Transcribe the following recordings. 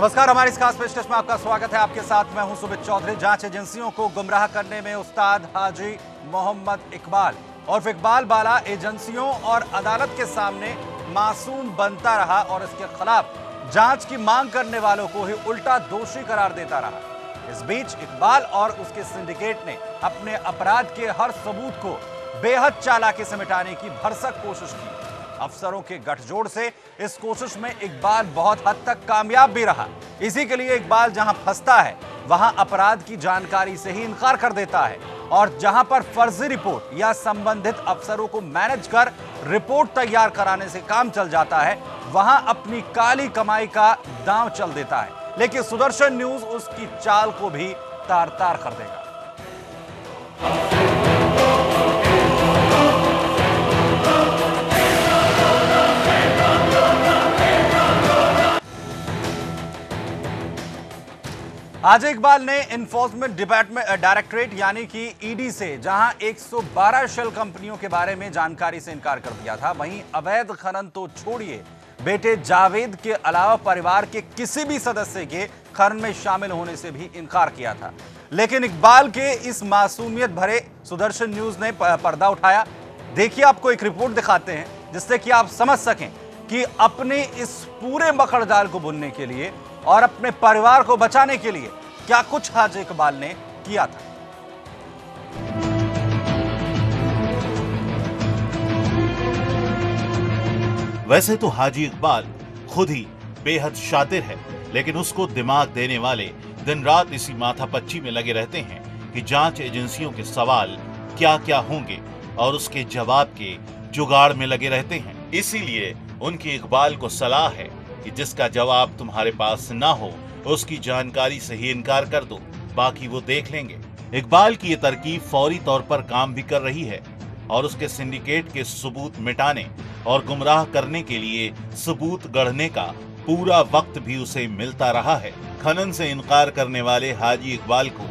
नमस्कार, हमारी इस खास पेशकश में आपका स्वागत है। आपके साथ मैं हूं सुमित चौधरी। जांच एजेंसियों को गुमराह करने में उस्ताद हाजी मोहम्मद इकबाल और इकबाल बाला एजेंसियों और अदालत के सामने मासूम बनता रहा और इसके खिलाफ जांच की मांग करने वालों को ही उल्टा दोषी करार देता रहा। इस बीच इकबाल और उसके सिंडिकेट ने अपने अपराध के हर सबूत को बेहद चालाकी से मिटाने की भरसक कोशिश की। अफसरों के गठजोड़ से इस कोशिश में इकबाल बहुत हद तक कामयाब भी रहा। इसी के लिए इकबाल जहां फंसता है वहां अपराध की जानकारी से ही इनकार कर देता है और जहां पर फर्जी रिपोर्ट या संबंधित अफसरों को मैनेज कर रिपोर्ट तैयार कराने से काम चल जाता है, वहां अपनी काली कमाई का दांव चल देता है। लेकिन सुदर्शन न्यूज उसकी चाल को भी तार तार कर देगा। आज इकबाल ने इन्फोर्समेंट डायरेक्टरेट यानी कि ईडी से जहां 112 शेल कंपनियों के बारे में जानकारी से इनकार कर दिया था, वहीं अवैध खनन तो छोड़िए, बेटे जावेद के अलावा परिवार के किसी भी सदस्य के खनन में शामिल होने से भी इनकार किया था। लेकिन इकबाल के इस मासूमियत भरे सुदर्शन न्यूज ने पर्दा उठाया। देखिए, आपको एक रिपोर्ट दिखाते हैं जिससे कि आप समझ सकें कि अपने इस पूरे मकड़जाल को बुनने के लिए और अपने परिवार को बचाने के लिए क्या कुछ हाजी इकबाल ने किया था। वैसे तो हाजी इकबाल खुद ही बेहद शातिर है, लेकिन उसको दिमाग देने वाले दिन रात इसी माथापच्ची में लगे रहते हैं कि जांच एजेंसियों के सवाल क्या क्या होंगे और उसके जवाब के जुगाड़ में लगे रहते हैं। इसीलिए उनकी इकबाल को सलाह है कि जिसका जवाब तुम्हारे पास ना हो उसकी जानकारी से ही इनकार कर दो, बाकी वो देख लेंगे। इकबाल की ये तरकीब फौरी तौर पर काम भी कर रही है और उसके सिंडिकेट के सबूत मिटाने और गुमराह करने के लिए सबूत गढ़ने का पूरा वक्त भी उसे मिलता रहा है। खनन से इनकार करने वाले हाजी इकबाल को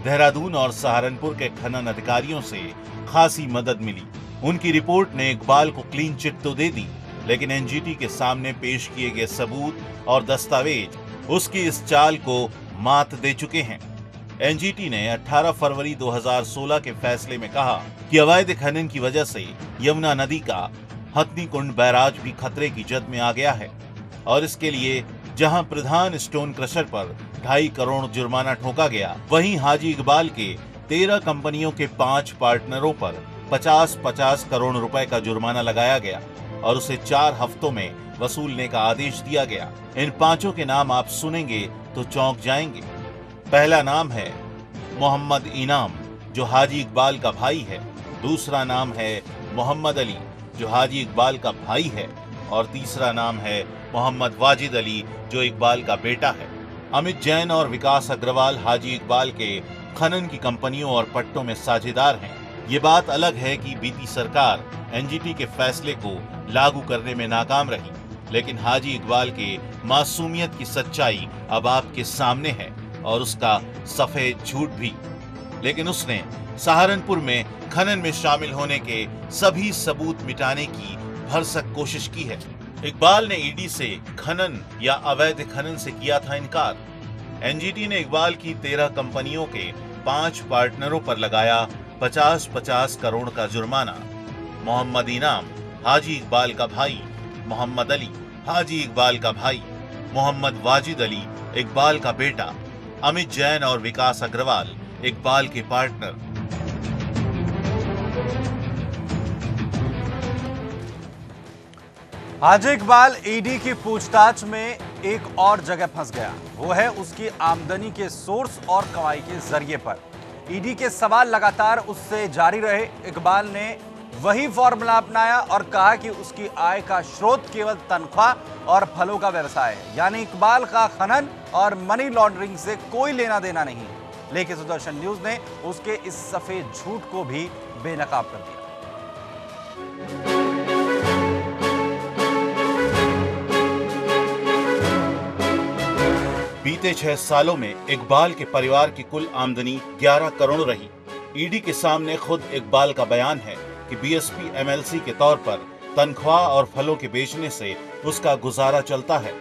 देहरादून और सहारनपुर के खनन अधिकारियों से खासी मदद मिली। उनकी रिपोर्ट ने इकबाल को क्लीन चिट तो दे दी, लेकिन एनजीटी के सामने पेश किए गए सबूत और दस्तावेज उसकी इस चाल को मात दे चुके हैं। एनजीटी ने 18 फरवरी 2016 के फैसले में कहा कि अवैध खनन की वजह से यमुना नदी का हथनी कुंड बैराज भी खतरे की जद में आ गया है और इसके लिए जहां प्रधान स्टोन क्रशर पर 2.5 करोड़ जुर्माना ठोका गया, वहीं हाजी इकबाल के 13 कंपनियों के 5 पार्टनरों पर 50-50 करोड़ रुपए का जुर्माना लगाया गया और उसे 4 हफ्तों में वसूलने का आदेश दिया गया। इन 5 के नाम आप सुनेंगे तो चौंक जाएंगे। पहला नाम है मोहम्मद इनाम, जो हाजी इकबाल का भाई है। दूसरा नाम है मोहम्मद अली, जो हाजी इकबाल का भाई है। और तीसरा नाम है मोहम्मद वाजिद अली, जो इकबाल का बेटा है। अमित जैन और विकास अग्रवाल हाजी इकबाल के खनन की कंपनियों और पट्टों में साझेदार हैं। ये बात अलग है कि बीती सरकार एनजीटी के फैसले को लागू करने में नाकाम रही, लेकिन हाजी इकबाल के मासूमियत की सच्चाई अब आपके सामने है और उसका सफेद झूठ भी। लेकिन उसने सहारनपुर में खनन में शामिल होने के सभी सबूत मिटाने की भरसक कोशिश की है। इकबाल ने ईडी से खनन या अवैध खनन से किया था इनकार। एनजीटी ने इकबाल की 13 कंपनियों के 5 पार्टनरों पर लगाया 50-50 करोड़ का जुर्माना। मोहम्मद इनाम हाजी इकबाल का भाई, मोहम्मद अली हाजी इकबाल का भाई, मोहम्मद वाजिद अली इकबाल का बेटा, अमित जैन और विकास अग्रवाल इकबाल के पार्टनर। हाजी इकबाल ईडी की पूछताछ में एक और जगह फंस गया, वो है उसकी आमदनी के सोर्स और कमाई के जरिए पर। ईडी के सवाल लगातार उससे जारी रहे। इकबाल ने वही फॉर्मूला अपनाया और कहा कि उसकी आय का स्रोत केवल तनख्वाह और फलों का व्यवसाय है, यानी इकबाल का खनन और मनी लॉन्ड्रिंग से कोई लेना देना नहीं है। लेकिन सुदर्शन न्यूज ने उसके इस सफेद झूठ को भी बेनकाब कर दिया। बीते 6 सालों में इकबाल के परिवार की कुल आमदनी 11 करोड़ रही। ईडी के सामने खुद इकबाल का बयान है कि बीएसपी एमएलसी के तौर पर तनख्वाह और फलों के बेचने से उसका गुजारा चलता है।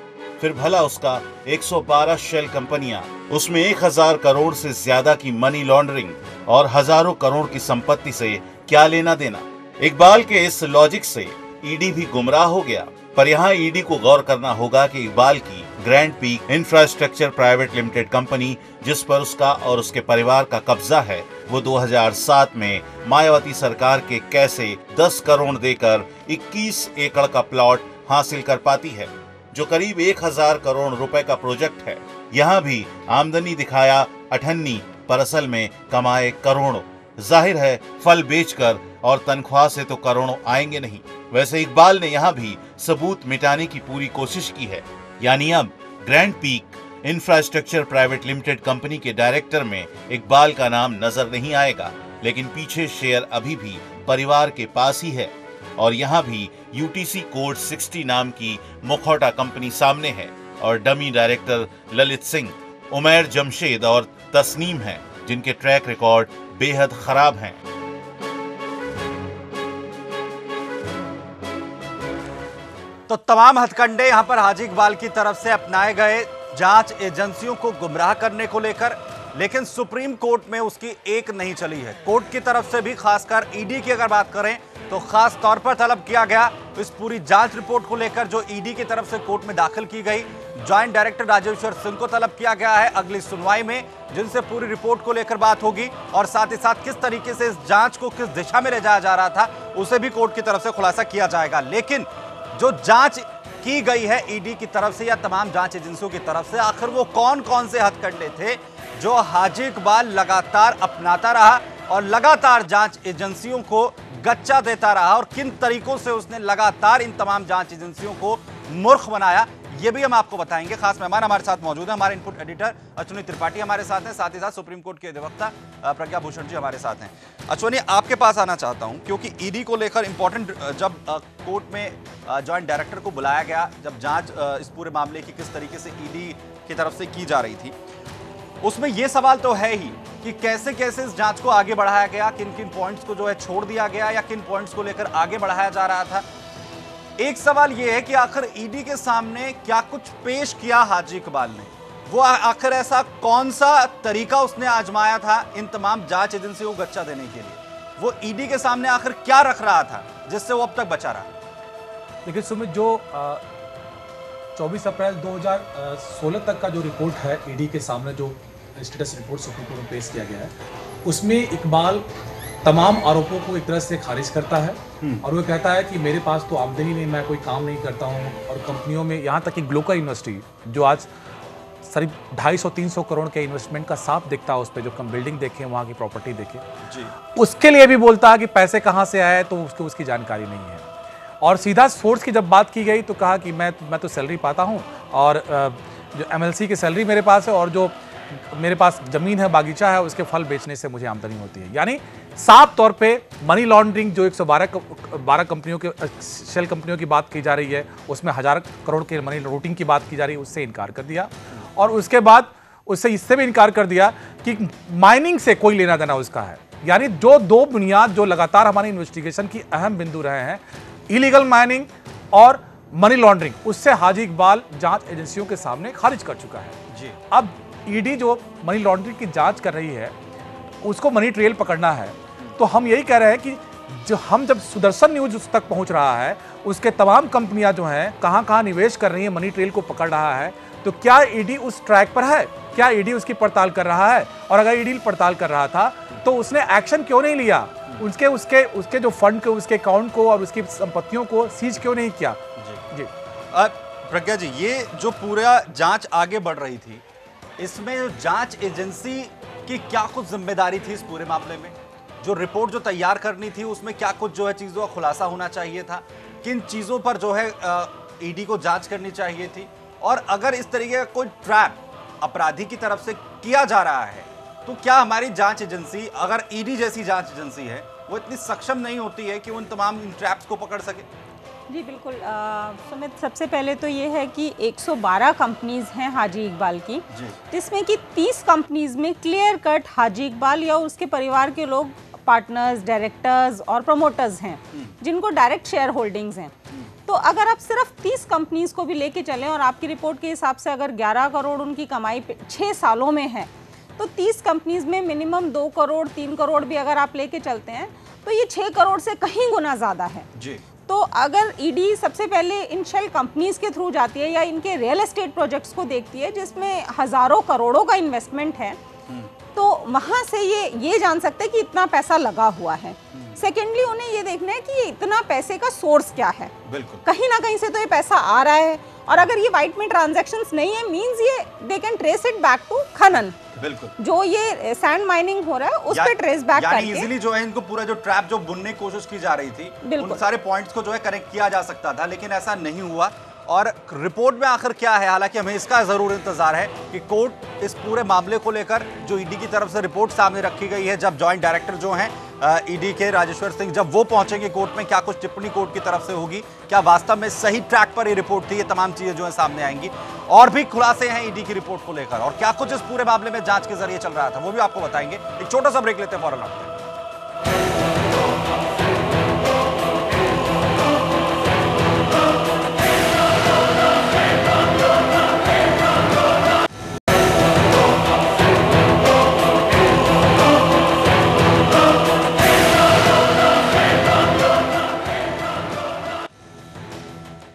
फिर भला उसका 112 शेल कंपनियां, उसमें 1000 करोड़ से ज्यादा की मनी लॉन्ड्रिंग और हजारों करोड़ की संपत्ति से क्या लेना देना। इकबाल के इस लॉजिक से ईडी भी गुमराह हो गया। पर यहाँ ईडी को गौर करना होगा कि इकबाल की grand peak infrastructure private limited company, जिस पर उसका और उसके परिवार का कब्जा है, वो 2007 में मायावती सरकार के कैसे 10 करोड़ देकर 21 एकड़ का प्लॉट हासिल कर पाती है, जो करीब 1000 करोड़ रुपए का प्रोजेक्ट है। यहाँ भी आमदनी दिखाया 98, पर असल में कमाए करोड़ों। जाहिर है फल बेचकर और तनख्वाह से तो करोड़ों आएंगे नहीं। वैसे इकबाल ने यहाँ भी सबूत मिटाने की पूरी कोशिश की है। यानी अब grand peak infrastructure private limited company के डायरेक्टर में इकबाल का नाम नजर नहीं आएगा, लेकिन पीछे शेयर अभी भी परिवार के पास ही है। और यहाँ भी यूटीसी कोड 60 नाम की मुखौटा कंपनी सामने है और डमी डायरेक्टर ललित सिंह, उमैर जमशेद और तस्नीम हैं, जिनके ट्रैक रिकॉर्ड बेहद खराब हैं। तो तमाम हथकंडे यहां पर हाजी इकबाल की तरफ से अपनाए गए जांच एजेंसियों को गुमराह करने को लेकर, लेकिन सुप्रीम कोर्ट में उसकी एक नहीं चली है। कोर्ट की तरफ से भी, खासकर ईडी की अगर बात करें तो खास तौर पर तलब किया गया इस पूरी जांच रिपोर्ट को लेकर जो ईडी की तरफ से कोर्ट में दाखिल की गई। ज्वाइंट डायरेक्टर राजेश्वर सिंह को तलब किया गया है अगली सुनवाई में, जिनसे पूरी रिपोर्ट को लेकर बात होगी और साथ ही साथ किस तरीके से इस जांच को किस दिशा में ले जाया जा रहा था उसे भी कोर्ट की तरफ से खुलासा किया जाएगा। लेकिन जो जांच की गई है ईडी की तरफ से या तमाम जांच एजेंसियों की तरफ से, आखिर वो कौन कौन से हथकंडे थे जो हाजी इकबाल लगातार अपनाता रहा और लगातार जांच एजेंसियों को गच्चा देता रहा, और किन तरीकों से उसने लगातार इन तमाम जांच एजेंसियों को मूर्ख बनाया, ये भी हम आपको बताएंगे। खास मेहमान हमारे साथ मौजूद है, हमारे इनपुट एडिटर अश्विनी त्रिपाठी हमारे साथ हैं, साथ ही साथ सुप्रीम कोर्ट के अधिवक्ता प्रज्ञा भूषण जी हमारे साथ हैं। अश्विनी, आपके पास आना चाहता हूं क्योंकि ईडी को लेकर इंपॉर्टेंट, जब कोर्ट में ज्वाइंट डायरेक्टर को बुलाया गया, जब जांच इस पूरे मामले की किस तरीके से ईडी की तरफ से की जा रही थी, उसमें यह सवाल तो है ही कि कैसे कैसे इस जांच को आगे बढ़ाया गया, किन किन पॉइंट्स को जो है छोड़ दिया गया या किन पॉइंट्स को लेकर आगे बढ़ाया जा रहा था। एक सवाल यह है कि आखिर ईडी के सामने क्या कुछ पेश किया हाजी इकबाल ने, वो आखिर ऐसा कौन सा तरीका उसने आजमाया था इन तमाम जांच एजेंसियों को गच्चा देने के लिए, वो ईडी के सामने आखिर क्या रख रहा था जिससे वो अब तक बचा रहा। देखिए सुमित, जो 24 अप्रैल 2016 तक का जो रिपोर्ट है ईडी के सामने, जो स्टेटस रिपोर्ट सुप्रीम कोर्ट में पेश किया गया है, उसमें इकबाल तमाम आरोपों को एक तरह से खारिज करता है और वो कहता है कि मेरे पास तो आमदनी नहीं, मैं कोई काम नहीं करता हूँ, और कंपनियों में, यहाँ तक कि ग्लोकर यूनिवर्सिटी जो आज करीब 250-300 करोड़ के इन्वेस्टमेंट का साफ दिखता है उस पर, जो कम बिल्डिंग देखें, वहाँ की प्रॉपर्टी देखें जी, उसके लिए भी बोलता है कि पैसे कहाँ से आए, तो उसकी जानकारी नहीं है। और सीधा सोर्स की जब बात की गई तो कहा कि मैं तो सैलरी पाता हूँ और जो MLC की सैलरी मेरे पास है और जो मेरे पास जमीन है, बागीचा है, उसके फल बेचने से मुझे आमदनी होती है। यानी साफ तौर पे मनी लॉन्ड्रिंग जो 112 कंपनियों के शेल कंपनियों की बात की जा रही है, उसमें 1000 करोड़ के मनी लूटिंग की बात की जा रही है, उससे इनकार कर दिया। और उसके बाद उससे इससे भी इनकार कर दिया कि माइनिंग से कोई लेना देना उसका है। यानी जो दो बुनियाद जो लगातार हमारी इन्वेस्टिगेशन की अहम बिंदु रहे हैं, इलीगल माइनिंग और मनी लॉन्ड्रिंग, उससे हाजी इकबाल जांच एजेंसियों के सामने खारिज कर चुका है जी। अब ईडी जो मनी लॉन्ड्रिंग की जांच कर रही है, उसको मनी ट्रेल पकड़ना है, तो हम यही कह रहे हैं कि जब सुदर्शन न्यूज उस तक पहुंच रहा है, उसके तमाम कंपनियां जो हैं कहां निवेश कर रही हैं, मनी ट्रेल को पकड़ रहा है, तो क्या ईडी उस ट्रैक पर है? क्या ईडी उसकी पड़ताल कर रहा है? और अगर ईडी पड़ताल कर रहा था तो उसने एक्शन क्यों नहीं लिया? उसके जो फंड को, उसके अकाउंट को और उसकी संपत्तियों को सीज क्यों नहीं किया? जी प्रज्ञा जी, ये जो पूरा जांच आगे बढ़ रही थी, इसमें जांच एजेंसी की क्या कुछ जिम्मेदारी थी इस पूरे मामले में? जो रिपोर्ट जो तैयार करनी थी उसमें क्या कुछ जो है चीज़ों का खुलासा होना चाहिए था? किन चीज़ों पर जो है ईडी को जांच करनी चाहिए थी? और अगर इस तरीके का कोई ट्रैप अपराधी की तरफ से किया जा रहा है, तो क्या हमारी जांच एजेंसी, अगर ईडी जैसी जांच एजेंसी है, वो इतनी सक्षम नहीं होती है कि उन तमाम ट्रैप्स को पकड़ सके? जी बिल्कुल सुमित, सबसे पहले तो ये है कि 112 कंपनीज हैं हाजी इकबाल की, जिसमें कि 30 कंपनीज में क्लियर कट हाजी इकबाल या उसके परिवार के लोग पार्टनर्स, डायरेक्टर्स और प्रमोटर्स हैं, जिनको डायरेक्ट शेयर होल्डिंग्स हैं। तो अगर आप सिर्फ 30 कंपनीज को भी लेके चलें और आपकी रिपोर्ट के हिसाब से अगर 11 करोड़ उनकी कमाई 6 सालों में है, तो 30 कंपनीज में मिनिमम 2 करोड़ 3 करोड़ भी अगर आप लेके चलते हैं तो ये 6 करोड़ से कहीं गुना ज़्यादा है जी। तो अगर ईडी सबसे पहले इन शेल कंपनीज के थ्रू जाती है या इनके रियल एस्टेट प्रोजेक्ट्स को देखती है जिसमें हज़ारों करोड़ों का इन्वेस्टमेंट है, तो वहाँ से ये जान सकते हैं कि इतना पैसा लगा हुआ है। सेकेंडली उन्हें ये देखना है कि ये इतना पैसे का सोर्स क्या है। बिल्कुल, कहीं ना कहीं से तो ये पैसा आ रहा है, और अगर ये वाइट में ट्रांजैक्शंस नहीं है मींस ये they can trace it back to खनन। बिल्कुल, जो ये सैंड माइनिंग हो रहा है उस पे ट्रेस बैक करके इजीली जो है इनको पूरा जो ट्रैप जो बुनने की कोशिश की जा रही थी उन सारे पॉइंट्स को जो है कनेक्ट किया जा सकता था, लेकिन ऐसा नहीं हुआ। और रिपोर्ट में आखिर क्या है, हालांकि हमें इसका जरूर इंतजार है कि कोर्ट इस पूरे मामले को लेकर जो ईडी की तरफ से रिपोर्ट सामने रखी गई है, जब जॉइंट डायरेक्टर जो हैं ईडी के राजेश्वर सिंह जब वो पहुंचेंगे कोर्ट में, क्या कुछ टिप्पणी कोर्ट की तरफ से होगी, क्या वास्तव में सही ट्रैक पर ये रिपोर्ट थी, ये तमाम चीजें जो है सामने आएंगी। और भी खुलासे हैं ईडी की रिपोर्ट को लेकर, और क्या कुछ इस पूरे मामले में जांच के जरिए चल रहा था वो भी आपको बताएंगे। एक छोटा सा ब्रेक लेते हैं, फौरन लौटते हैं।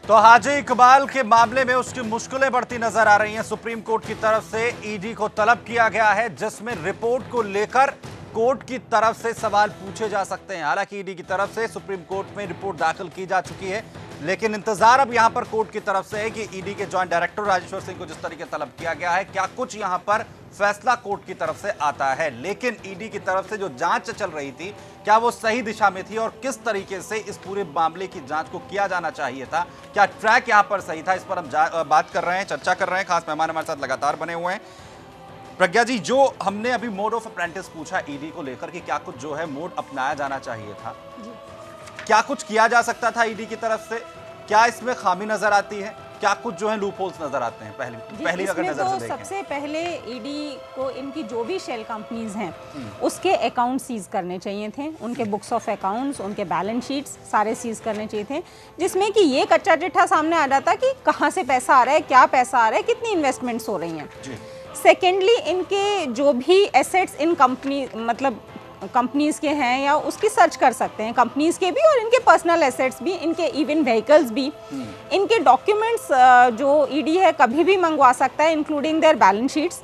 तो हाजी इकबाल के मामले में उसकी मुश्किलें बढ़ती नजर आ रही हैं। सुप्रीम कोर्ट की तरफ से ईडी को तलब किया गया है, जिसमें रिपोर्ट को लेकर कोर्ट की तरफ से सवाल पूछे जा सकते हैं। हालांकि ईडी की तरफ से सुप्रीम कोर्ट में रिपोर्ट दाखिल की जा चुकी है, लेकिन इंतजार अब यहां पर कोर्ट की तरफ से है कि ईडी के जॉइंट डायरेक्टर राजेश्वर सिंह को जिस तरीके तलब किया गया है, क्या कुछ यहां पर फैसला कोर्ट की तरफ से आता है। लेकिन ईडी की तरफ से जो जांच चल रही थी, क्या वो सही दिशा में थी, और किस तरीके से इस पूरे मामले की जांच को किया जाना चाहिए था, क्या ट्रैक यहां पर सही था, इस पर हम बात कर रहे हैं, चर्चा कर रहे हैं। खास मेहमान हमारे साथ लगातार बने हुए हैं। प्रज्ञा जी, जो हमने अभी मोड ऑफ अप्रेंटिस पूछा ईडी को लेकर कि क्या कुछ जो है मोड अपनाया जाना चाहिए था, क्या कुछ किया जा सकता था ईडी की तरफ से, क्या इसमें खामी नजर आती है, क्या कुछ जो है लूप होल्स नजर आते हैं पहली अगर नजर से देखें? सबसे पहले ईडी को इनकी जो भी शेल कंपनीज हैं उसके अकाउंट सीज करने चाहिए थे, उनके बुक्स ऑफ अकाउंट्स, उनके बैलेंस शीट्स सारे सीज करने चाहिए थे, जिसमें कि ये कच्चा चिट्ठा सामने आ जाता कि कहाँ से पैसा आ रहा है, क्या पैसा आ रहा है, कितनी इन्वेस्टमेंट्स हो रही हैं। सेकेंडली, इनके जो भी एसेट्स इन कंपनी मतलब कंपनीज के हैं या उसकी सर्च कर सकते हैं, कंपनीज के भी और इनके पर्सनल एसेट्स भी, इनके इवन व्हीकल्स भी, इनके डॉक्यूमेंट्स जो ईडी है कभी भी मंगवा सकता है, इंक्लूडिंग देयर बैलेंस शीट्स।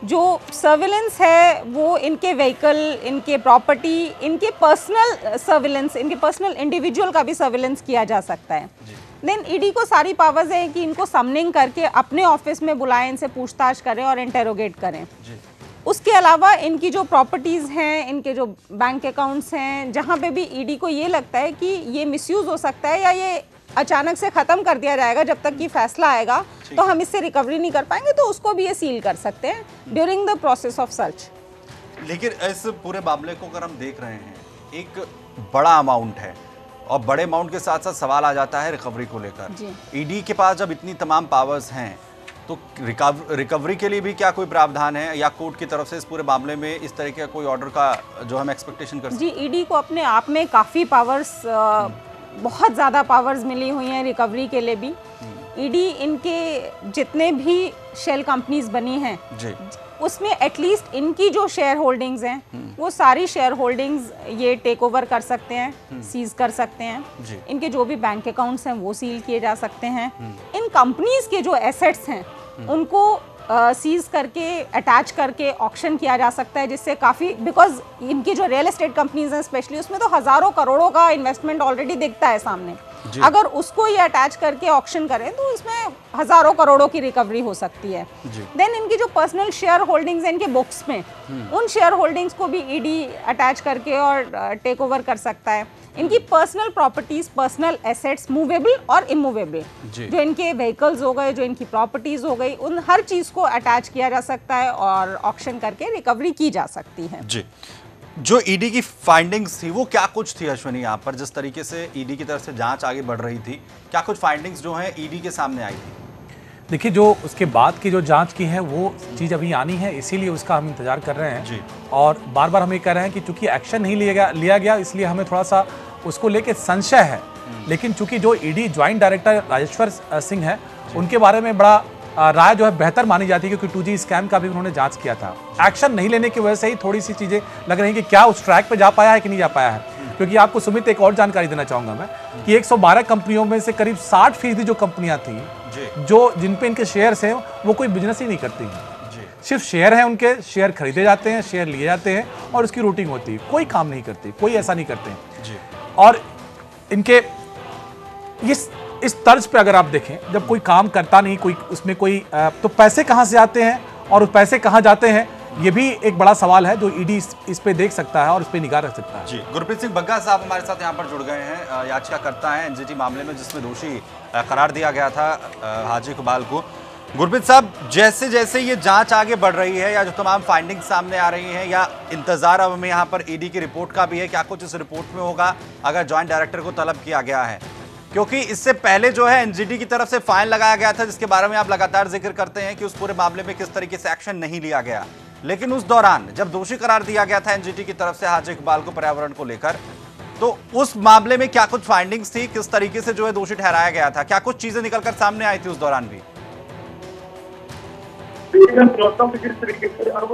जो सर्विलेंस है वो इनके व्हीकल, इनके प्रॉपर्टी, इनके पर्सनल सर्विलेंस, इनके पर्सनल इंडिविजुअल का भी सर्विलेंस किया जा सकता है। देन ईडी को सारी पावर्स है कि इनको समनिंग करके अपने ऑफिस में बुलाएं, इनसे पूछताछ करें और इंटेरोगेट करें। उसके अलावा इनकी जो प्रॉपर्टीज़ हैं, इनके जो बैंक अकाउंट्स हैं, जहाँ पे भी ईडी को ये लगता है कि ये मिसयूज़ हो सकता है या ये अचानक से ख़त्म कर दिया जाएगा जब तक कि फैसला आएगा तो हम इससे रिकवरी नहीं कर पाएंगे, तो उसको भी ये सील कर सकते हैं during the process of search. लेकिन इस पूरे मामले को अगर हम देख रहे हैं, एक बड़ा अमाउंट है और बड़े अमाउंट के साथ साथ सवाल आ जाता है रिकवरी को लेकर। ईडी के पास जब इतनी तमाम पावर्स हैं तो रिकवरी के लिए भी क्या कोई प्रावधान है, या कोर्ट की तरफ से इस पूरे मामले में इस तरह का कोई ऑर्डर का जो हम एक्सपेक्टेशन कर सकते हैं? जी, ईडी को अपने आप में काफ़ी पावर्स, बहुत ज़्यादा पावर्स मिली हुई हैं रिकवरी के लिए भी। ईडी इनके जितने भी शेल कंपनीज बनी हैं जी, उसमें एटलीस्ट इनकी जो शेयर होल्डिंग्स हैं वो सारी शेयर होल्डिंग्स ये टेक ओवर कर सकते हैं, सीज कर सकते हैं। इनके जो भी बैंक अकाउंट्स हैं वो सील किए जा सकते हैं। इन कंपनीज के जो एसेट्स हैं उनको सीज करके, अटैच करके ऑक्शन किया जा सकता है, जिससे काफ़ी, बिकॉज इनकी जो रियल एस्टेट कंपनीज हैं स्पेशली, उसमें तो हज़ारों करोड़ों का इन्वेस्टमेंट ऑलरेडी दिखता है सामने। अगर उसको ये अटैच करके ऑक्शन करें तो इसमें हज़ारों करोड़ों की रिकवरी हो सकती है। देन इनकी जो पर्सनल शेयर होल्डिंग्स हैं इनके बुक्स में, उन शेयर होल्डिंग्स को भी ईडी अटैच करके और टेक ओवर कर सकता है। इनकी personal properties, personal assets, movable और इमूवेबल, जो इनके व्हीकल्स हो गए, जो इनकी प्रॉपर्टीज हो गई, उन हर चीज़ को अटैच किया जा सकता है और ऑक्शन करके रिकवरी की जा सकती है। जी, जो ईडी की फाइंडिंग्स थी वो क्या कुछ थी अश्विनी? यहाँ पर जिस तरीके से ईडी की तरफ से जांच आगे बढ़ रही थी, क्या कुछ फाइंडिंग्स जो हैं ईडी के सामने आई थी? देखिए, जो उसके बाद की जो जांच की है वो चीज़ अभी आनी है, इसीलिए उसका हम इंतजार कर रहे हैं जी। और बार बार हम ये कह रहे हैं कि चूंकि एक्शन नहीं लिया गया इसलिए हमें थोड़ा सा उसको लेके संशय है लेकिन चूंकि जो ED joint director Rajeshwar Singh है, उनके बारे में बड़ा राय जो है बेहतर मानी जाती है, क्योंकि 2G स्कैम का भी उन्होंने जांच किया था। एक्शन नहीं लेने की वजह से ही थोड़ी सी चीजें लग रही हैं कि क्या उस ट्रैक पे जा पाया है कि नहीं जा पाया है। क्योंकि आपको सुमित एक और जानकारी देना चाहूंगा मैं कि 112 कंपनियों में से करीब 60% जो कंपनियां थी जो जिन पे इनके शेयर्स हैं वो कोई बिजनेस ही नहीं करती हैं, सिर्फ शेयर हैं, उनके शेयर खरीदे जाते हैं, शेयर लिए जाते हैं और उसकी रूटिंग होती है, कोई काम नहीं करती, कोई ऐसा नहीं करते हैं। और इनके इस तर्ज पे अगर आप देखें, जब कोई काम करता नहीं, कोई उसमें कोई तो पैसे कहां से आते हैं और पैसे कहां जाते हैं, ये भी एक बड़ा सवाल है जो ईडी इस पे देख सकता है और इस पे निगाह रख सकता है। जी, गुरप्रीत सिंह बग्गा साहब हमारे साथ यहाँ पर जुड़ गए हैं, याचिकाकर्ता हैं एनजीटी मामले में जिसमें दोषी करार दिया गया था हाजी इकबाल को। गुरप्रीत साहब, जैसे जैसे ये जांच आगे बढ़ रही है या जो तमाम फाइंडिंग्स सामने आ रही हैं या इंतजार अब हमें यहाँ पर ईडी की रिपोर्ट का भी है, क्या कुछ इस रिपोर्ट में होगा अगर जॉइंट डायरेक्टर को तलब किया गया है? क्योंकि इससे पहले जो है एनजीटी की तरफ से फाइन लगाया गया था, जिसके बारे में आप लगातार जिक्र करते हैं कि उस पूरे मामले में किस तरीके से एक्शन नहीं लिया गया, लेकिन उस दौरान जब दोषी करार दिया गया था एनजीटी की तरफ से हाजी इकबाल को पर्यावरण को लेकर, तो उस मामले में क्या कुछ फाइंडिंग्स थी, किस तरीके से जो है दोषी ठहराया गया था, क्या कुछ चीजें निकलकर सामने आई थी उस दौरान भी? जिस तरीके से अब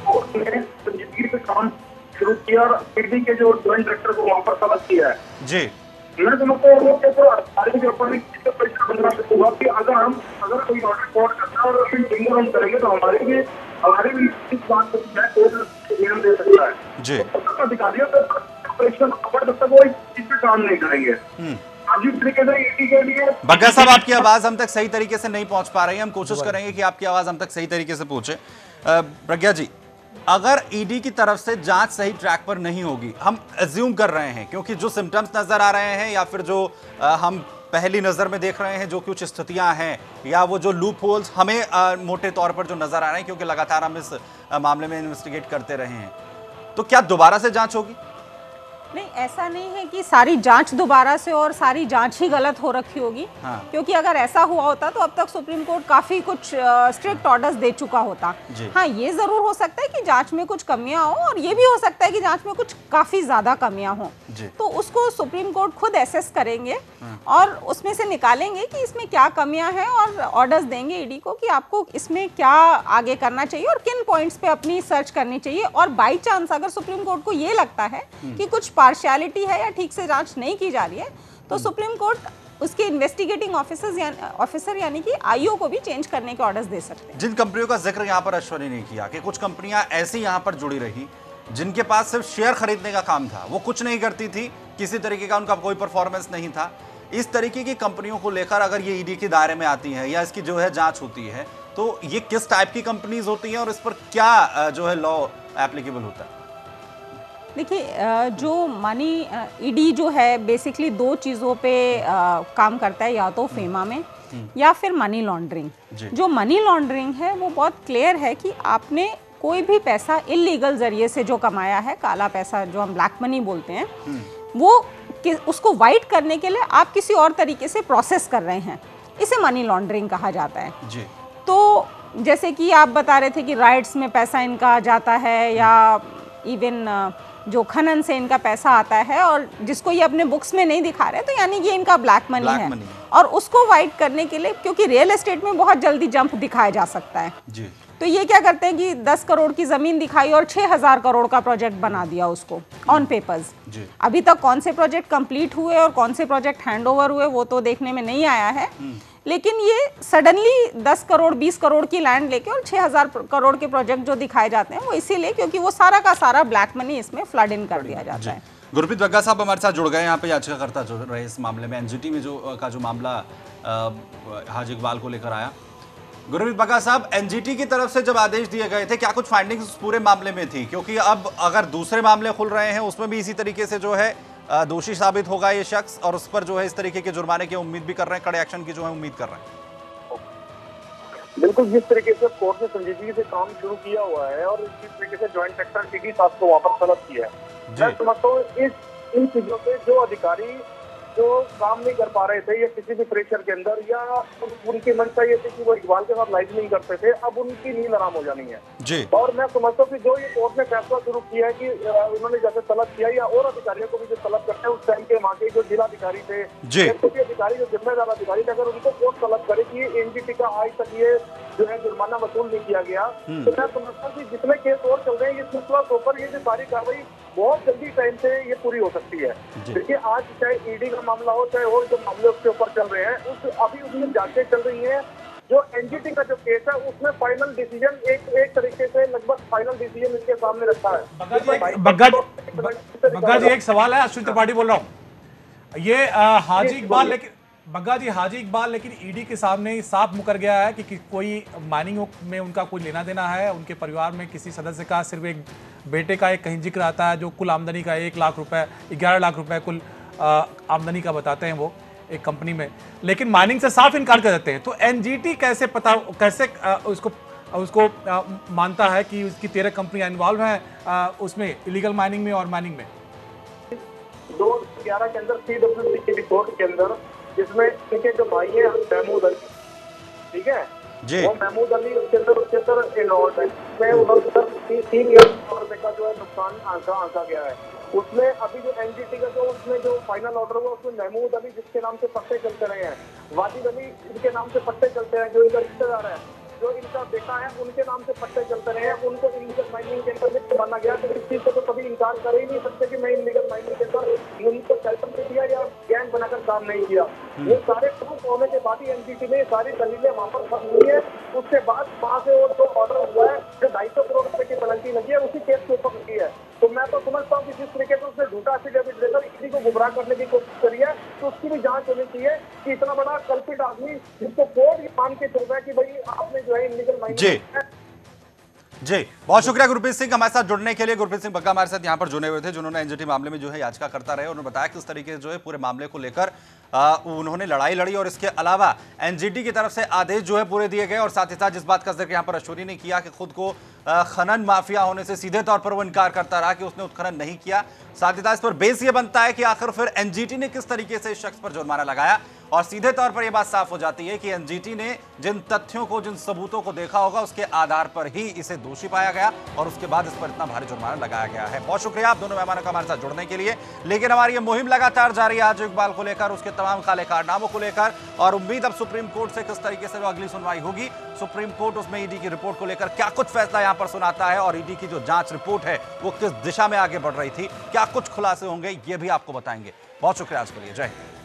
कोर्ट ने संजीदगी से काम शुरू किया और ईडी के जो ज्वाइंट डायरेक्टर को वहां पर तलब किया है, जी मैं समझता हूँ के ऊपर भी परीक्षा बनना होगा कि अगर कोई ऑर्डर कोर्ट करता है और फिर फिंगर ऑन करेंगे तो हमारे भी इस बात को ध्यान दे सकता है जी। अधिकारियों को परीक्षा तब तक वो इस चीज पे काम नहीं करेंगे। जिस तरीके से ईडी के लिए बग्गा साहब, आपकी आवाज हम तक सही तरीके से नहीं पहुंच पा रही है, हम कोशिश करेंगे कि आपकी आवाज हम तक सही तरीके से पहुंचे। प्रज्ञा जी, अगर ईडी की तरफ से जांच सही ट्रैक पर नहीं होगी, हम अज्यूम कर रहे हैं क्योंकि जो सिम्टम्स नजर आ रहे हैं या फिर जो हम पहली नजर में देख रहे हैं जो कुछ स्थितियां हैं या वो जो लूप होल्स हमें मोटे तौर पर जो नजर आ रहे हैं, क्योंकि लगातार हम इस मामले में इन्वेस्टिगेट करते रहे हैं, तो क्या दोबारा से जांच होगी? नहीं, ऐसा नहीं है कि सारी जांच दोबारा से और सारी जांच ही गलत हो रखी होगी। क्योंकि अगर ऐसा हुआ होता तो अब तक सुप्रीम कोर्ट काफी कुछ स्ट्रिक्ट ऑर्डर्स दे चुका होता। हाँ, ये जरूर हो सकता है कि जांच में कुछ कमियां हो और ये भी हो सकता है कि जांच में कुछ काफी ज्यादा कमियां हो, तो उसको सुप्रीम कोर्ट खुद एसेस करेंगे और उसमें से निकालेंगे कि इसमें क्या कमियां हैं और ऑर्डर्स देंगे ईडी को कि आपको इसमें क्या आगे करना चाहिए और किन पॉइंट्स पे अपनी सर्च करनी चाहिए। और बाई चांस अगर सुप्रीम कोर्ट को ये लगता है कि कुछ पार्शियलिटी है या ठीक से जांच नहीं की जा रही है, तो सुप्रीम कोर्ट उसके इन्वेस्टिगेटिंग ऑफिसर यानी कि आईओ को भी चेंज करने के ऑर्डर्स दे सकते हैं। जिन कंपनियों का जिक्र यहाँ पर अश्वनी ने किया कि कुछ कंपनियां ऐसी यहाँ पर जुड़ी रही जिनके पास सिर्फ शेयर खरीदने का काम था, वो कुछ नहीं करती थी, किसी तरीके का उनका कोई परफॉर्मेंस नहीं था, इस तरीके की कंपनियों को लेकर अगर ये ईडी के दायरे में आती है या इसकी जो है जांच होती है, तो ये किस टाइप की कंपनीज होती हैं और इस पर क्या जो है लॉ एप्लीकेबल होता है? देखिए, जो मनी ईडी जो है बेसिकली दो चीज़ों पे काम करता है, या तो फेमा में या फिर मनी लॉन्ड्रिंग। जो मनी लॉन्ड्रिंग है वो बहुत क्लियर है कि आपने कोई भी पैसा इलीगल जरिए से जो कमाया है, काला पैसा जो हम ब्लैक मनी बोलते हैं, वो उसको वाइट करने के लिए आप किसी और तरीके से प्रोसेस कर रहे हैं, इसे मनी लॉन्ड्रिंग कहा जाता है जी। तो जैसे कि आप बता रहे थे कि राइट्स में पैसा इनका जाता है या इवन जो खनन से इनका पैसा आता है और जिसको ये अपने बुक्स में नहीं दिखा रहे, तो यानी ये इनका ब्लैक मनी है। और उसको वाइट करने के लिए, क्योंकि रियल एस्टेट में बहुत जल्दी जंप दिखाया जा सकता है जी, तो ये क्या करते हैं कि 10 करोड़ की जमीन दिखाई और 6000 करोड़ का प्रोजेक्ट बना दिया उसको ऑन पेपर्स। अभी तक कौन से प्रोजेक्ट कंप्लीट हुए और कौन से प्रोजेक्ट हैंडओवर हुए वो तो देखने में नहीं आया है, लेकिन ये सडनली 10 करोड़ 20 करोड़ की लैंड लेके और 6000 करोड़ के प्रोजेक्ट जो दिखाए जाते हैं वो इसीलिए क्योंकि वो सारा का सारा ब्लैक मनी इसमें फ्लड इन कर दिया जाता है। गुरप्रीत बग्गा साहब हमारे साथ जुड़ गए यहाँ पे, याचिकाकर्ता जो रहे इस मामले में, एनजीटी में जो मामला हाजी इकबाल को लेकर आया। गुरप्रीत बग्गा साहब, एनजीटी की तरफ से जब आदेश दिए गए थे, क्या कुछ फाइंडिंग्स उस पूरे मामले में थी? क्योंकि अब अगर दूसरे मामले खुल रहे हैं उसमें भी इसी तरीके से जो है दोषी साबित होगा ये शख्स और उस पर जो है इस तरीके के जुर्माने की उम्मीद भी कर रहे हैं, कड़े एक्शन की जो है उम्मीद कर रहे हैं। बिल्कुल, जिस तरीके से कोर्ट ने संजीदगी से काम शुरू किया हुआ है और जिस तरीके से ज्वाइंट डायरेक्टर ईडी साहब को वहाँ पर तलब किया है, मैं समझता हूँ इन चीजों पे जो अधिकारी जो काम नहीं कर पा रहे थे या किसी भी प्रेशर के अंदर, या उनकी मंशा ये थी कि वो इकबाल के साथ लाइफ नहीं करते थे, अब उनकी नींद आराम हो जानी है जी। और मैं समझता हूँ कि जो ये कोर्ट ने फैसला शुरू किया है कि उन्होंने जैसे तलब किया या और अधिकारियों को भी जो तलब करते हैं, उस टाइम के वहाँ के जो जिलाधिकारी थे, अधिकारी जो जिम्मेदार अधिकारी थे, अगर उनको कोर्ट तलब करे कि एनजीटी का आज तक ये जो है जुर्माना वसूल नहीं किया गया, तो मैं समझता हूँ कि जितने केस और चल रहे हैं ये सिलसिला ऊपर, ये जो सारी कार्रवाई बहुत जल्दी टाइम से ये पूरी हो सकती है। देखिए आज चाहे ईडी का मामला हो, चाहे और जो मामले उसके ऊपर चल रहे हैं, अभी उसमें जांचें चल रही हैं। जो एनजीटी का जो केस है उसमें फाइनल डिसीजन एक तरीके से लगभग फाइनल डिसीजन इसके सामने रखा है। बग्गा जी एक सवाल है, अश्विन त्रिपाठी बोल रहा हूँ। ये हाजी इकबाल, लेकिन बग्गा जी हाजी इकबाल लेकिन ईडी के सामने साफ मुकर गया है कि कोई माइनिंग में उनका कोई लेना देना है। उनके परिवार में किसी सदस्य का सिर्फ एक बेटे का एक कहीं जिक्र आता है, जो कुल आमदनी का 1 लाख रुपए 11 लाख रुपए कुल आमदनी का बताते हैं वो एक कंपनी में, लेकिन माइनिंग से साफ इनकार कर देते हैं। तो एनजीटी कैसे उसको मानता है कि उसकी 13 कंपनियां इन्वॉल्व हैं उसमें इलीगल माइनिंग में और माइनिंग में? 2011 के अंदर CWC की रिपोर्ट के अंदर, जिसमें इनके जो भाई है महमूद अली, ठीक है जी, वो महमूद अली उसके अंदर इन्वॉल्व है, उसमें उन्होंने 3 लाख रुपए का जो है नुकसान आंका गया है। उसमें अभी जो एनजीटी का जो उसमें जो फाइनल ऑर्डर हुआ, उसमें महमूद अली जिसके नाम से पट्टे चलते रहे हैं, वाजिद अली जिनके नाम से पट्टे चलते हैं, जो इनका रिश्तेदार है, जो इनका बेटा है, उनके नाम से पट्टे चलते रहे हैं, उनको इलीगल माइनिंग के अंदर लिस्ट माना गया। तो इस चीज को तो कभी इनकार कर ही नहीं सकते कि मैं इलीगल माइनिंग के अंदर उनको सेटल नहीं किया या गैंग बनाकर काम नहीं किया। ये सारे प्रूफ होने के बाद ही एनजीटी में सारी दलीलें वहाँ पर खत्म हुई है। उसके बाद वहाँ से और जो ऑर्डर हुआ है, जो 250 करोड़ रुपए की पेनल्टी लगी है, उसी केस के ऊपर लगी है। तो मैं तो समझता हूँ कि जिस तरीके से उसने झूठा एफिडेविट देकर ईडी को गुमराह करने की कोशिश करी है, तो उसकी भी जांच होनी चाहिए कि इतना बड़ा कल्पित आदमी जिसको कोर्ट ये मान के चल रहा है कि भाई आपने जो है इलीगल माइनिंग। जी बहुत शुक्रिया गुरप्रीत सिंह हमारे साथ जुड़ने के लिए। गुरप्रीत सिंह बग्गा हमारे साथ यहाँ पर जुड़े हुए थे, जिन्होंने एनजीटी मामले में जो है याचिका करता रहे। उन्होंने बताया किस तरीके से जो है पूरे मामले को लेकर उन्होंने लड़ाई लड़ी और इसके अलावा एनजीटी की तरफ से आदेश जो है पूरे दिए गए। और साथ ही साथ जिस बात का जिक्र यहाँ पर अश्विनी ने किया कि खुद को खनन माफिया होने से सीधे तौर पर वो इनकार करता रहा कि उसने उत्खनन नहीं किया। साथ ही साथ इस पर बेस ये बनता है कि आखिर फिर एनजीटी ने किस तरीके से इस शख्स पर जुर्माना लगाया। और सीधे तौर पर यह बात साफ हो जाती है कि एनजीटी ने जिन तथ्यों को, जिन सबूतों को देखा होगा, उसके आधार पर ही इसे दोषी पाया गया और उसके बाद इस पर इतना भारी जुर्माना लगाया गया है। बहुत शुक्रिया आप दोनों मेहमानों का हमारे साथ जुड़ने के लिए। लेकिन हमारी ये मुहिम लगातार जारी है हाजी इकबाल को लेकर, उसके तमाम काले कारनामों को लेकर, और उम्मीद अब सुप्रीम कोर्ट से किस तरीके से जो अगली सुनवाई होगी, सुप्रीम कोर्ट उसमें ईडी की रिपोर्ट को लेकर क्या कुछ फैसला यहां पर सुनाता है और ईडी की जो जांच रिपोर्ट है वो किस दिशा में आगे बढ़ रही थी, क्या कुछ खुलासे होंगे, ये भी आपको बताएंगे। बहुत शुक्रिया आज के लिए, जय हिंद।